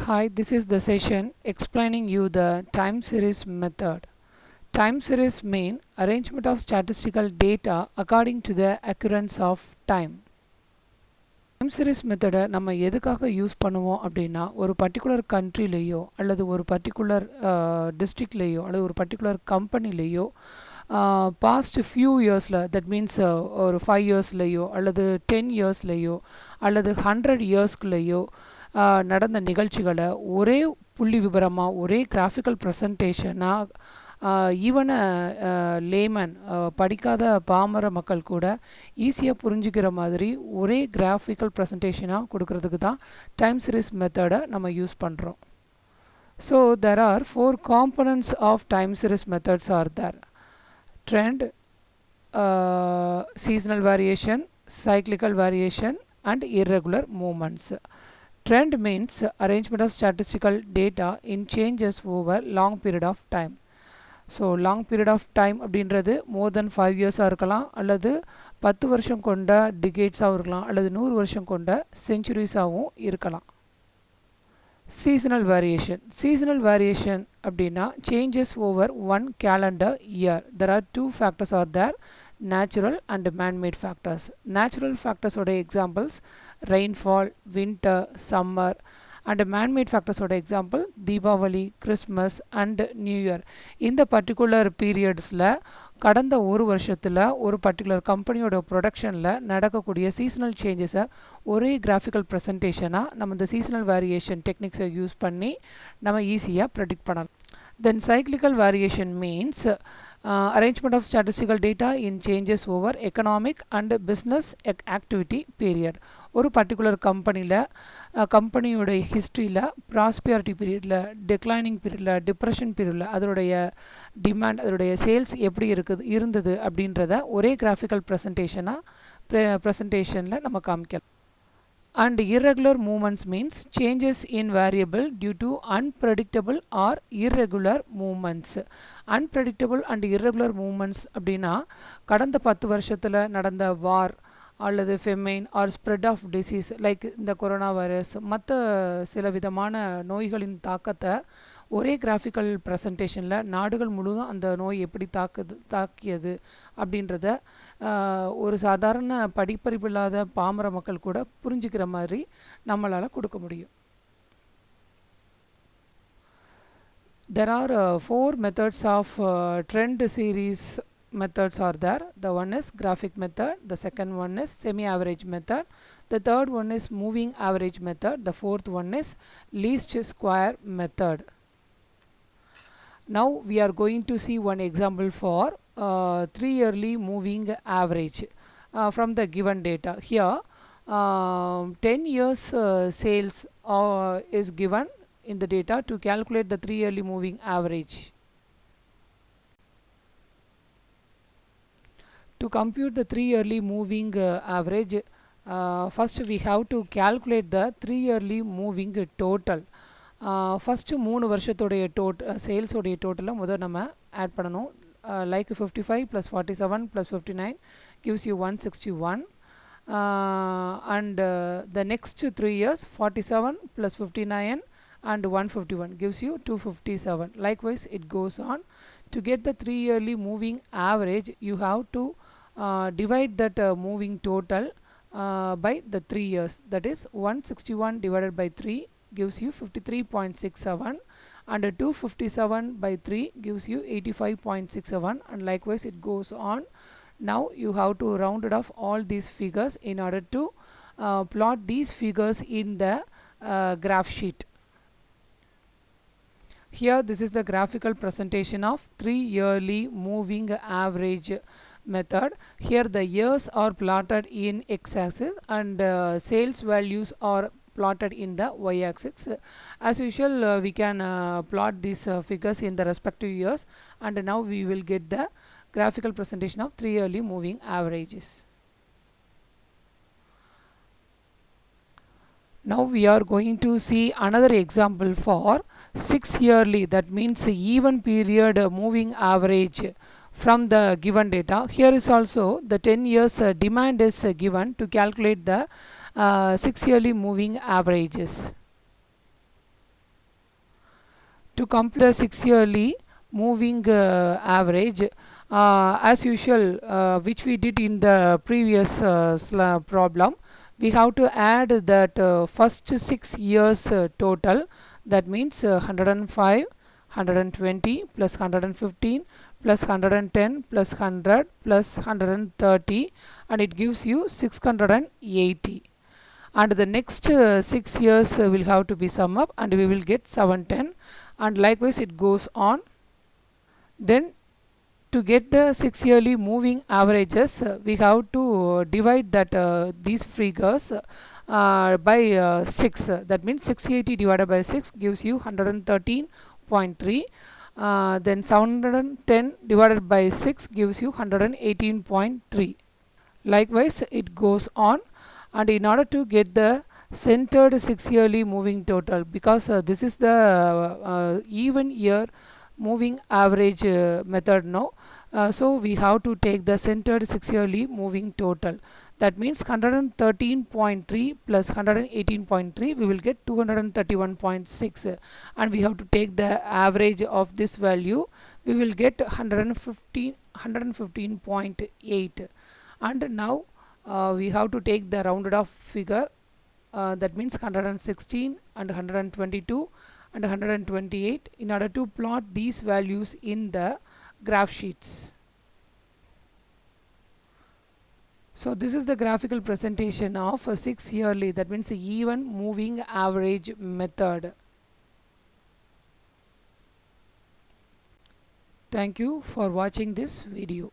Hi, this is the session explaining you the time series method. Time series mean arrangement of statistical data according to the occurrence of time. Time series மெத்தடை நம்ம எதுக்காக use பண்ணுவோம் அப்படின்னா ஒரு particular கண்ட்ரிலேயோ அல்லது ஒரு particular டிஸ்ட்ரிக்ட்லேயோ அல்லது ஒரு பர்டிகுலர் கம்பெனிலேயோ பாஸ்ட் ஃபியூ இயர்ஸில் தட் மீன்ஸ் ஒரு 5 இயர்ஸ்லேயோ அல்லது 10 இயர்ஸ்லேயோ அல்லது 100 இயர்ஸ்க்குள்ளேயோ நடந்த நிகழ்ச்சிகளை ஒரே புள்ளி விவரமாக ஒரே கிராஃபிக்கல் ப்ரெசன்டேஷனாக ஈவன் லேமன் படிக்காத பாமர மக்கள் கூட ஈஸியாக புரிஞ்சுக்கிற மாதிரி ஒரே கிராஃபிக்கல் ப்ரெசன்டேஷனாக கொடுக்கறதுக்கு தான் டைம் சீரிஸ் மெத்தடை நம்ம யூஸ் பண்ணுறோம். So there are 4 components of time series methods are there. Trend, seasonal variation, cyclical variation and irregular movements. Trend means arrangement of statistical data in changes over long period of time. So long period of time அப்படின்றது more தென் 5 இயர்ஸாக இருக்கலாம், அல்லது 10 வருஷம் கொண்ட டிகேட்ஸாகவும் இருக்கலாம், அல்லது 100 வருஷம் கொண்ட செஞ்சுரிஸாகவும் இருக்கலாம். சீசனல் வேரியேஷன் அப்படின்னா changes over one calendar year. There are 2 factors are there, natural and manmade factors. Natural ஃபேக்டர்ஸோட examples rainfall, winter, summer. And manmade ஃபேக்டர்ஸோட example Deepavali, Christmas and new year. இந்த பர்டிகுலர் பீரியட்ஸில் கடந்த ஒரு வருஷத்தில் ஒரு பர்டிகுலர் கம்பெனியோட ப்ரொடக்ஷனில் நடக்கக்கூடிய சீசனல் சேஞ்சஸை ஒரே கிராஃபிக்கல் ப்ரெசன்டேஷனாக நம்ம இந்த சீசனல் வேரியேஷன் டெக்னிக்ஸை யூஸ் பண்ணி நம்ம ஈஸியாக ப்ரெடிக்ட் பண்ணலாம். Then cyclical variation means arrangement of statistical data in changes over economic and business activity period. ஒரு பர்டிகுலர் கம்பெனியோட ஹிஸ்ட்ரியில் ப்ராஸ்பியாரிட்டி பீரியடில், டிக்ளைனிங் பீரியடில், டிப்ரெஷன் பீரியடில் அதோடைய டிமாண்ட், அதோடைய சேல்ஸ் எப்படி இருந்தது அப்படின்றத ஒரே கிராஃபிக்கல் ப்ரெசன்டேஷனில் நம்ம காமிக்கலாம். And irregular movements means changes in variable due to unpredictable or irregular movements. Unpredictable and irregular movements அப்படின்னா கடந்த 10 வருஷத்தில் நடந்த வார் அல்லது famine or spread of disease like இந்த கொரோனா வைரஸ், மற்ற சில விதமான நோய்களின் தாக்கத்தை ஒரே கிராஃபிக்கல் ப்ரெசன்டேஷனில் நாடுகள் முழுவதும் அந்த நோய் எப்படி தாக்கியது அப்படின்றத ஒரு சாதாரண படிப்பறிவில்லாத பாமர மக்கள் கூட புரிஞ்சுக்கிற மாதிரி நம்மளால் கொடுக்க முடியும். There are 4 methods of trend series methods are there. The one is graphic method, the second one is semi-average method, the third one is moving average method, the fourth one is least square method. Now we are going to see one example for 3 yearly moving average from the given data. Here 10 years sales is given in the data to calculate the 3 yearly moving average. To compute the 3 yearly moving average, first we have to calculate the 3 yearly moving total. First 3 வருஷத்துடைய சேல்ஸோடைய டோட்டலை முதல் நம்ம add பண்ணணும். Like 55 + 47 + 59 gives you 161, and the next 3 years 47 + 59 and 151 gives you 257. Likewise it goes on. To get the 3 yearly moving average, you have to divide that moving total by the 3 years. That is 161 divided by 3 gives you 53.67, and 257 by 3 gives you 85.67, and likewise it goes on. Now you have to round it off all these figures in order to plot these figures in the graph sheet. Here this is the graphical presentation of 3 yearly moving average method. Here the years are plotted in x-axis and sales values are plotted in the y-axis. As usual we can plot these figures in the respective years, and now we will get the graphical presentation of 3 yearly moving averages. Now we are going to see another example for 6 yearly, that means even period moving average from the given data. Here is also the 10 years demand is given to calculate the 6 yearly moving averages. To complete the 6 yearly moving average, as usual, which we did in the previous problem, we have to add that first 6 years total. That means 105, 120 plus 115 plus 110 plus 100 plus 130, and it gives you 680. And the next 6 years will have to be sum up, and we will get 710, and likewise it goes on. Then to get the 6 yearly moving averages, we have to divide that these figures by 6. That means 680 divided by 6 gives you 113.3. Then 710 divided by 6 gives you 118.3. Likewise it goes on. And in order to get the centered 6 yearly moving total, because this is the even year moving average method now, so we have to take the centered 6 yearly moving total. That means 113.3 plus 118.3, we will get 231.6, and we have to take the average of this value, we will get 115.8. And now we have to take the rounded off figure, that means 116 and 122 and 128, in order to plot these values in the graph sheets. So this is the graphical presentation of a 6 yearly, that means a even moving average method. Thank you for watching this video.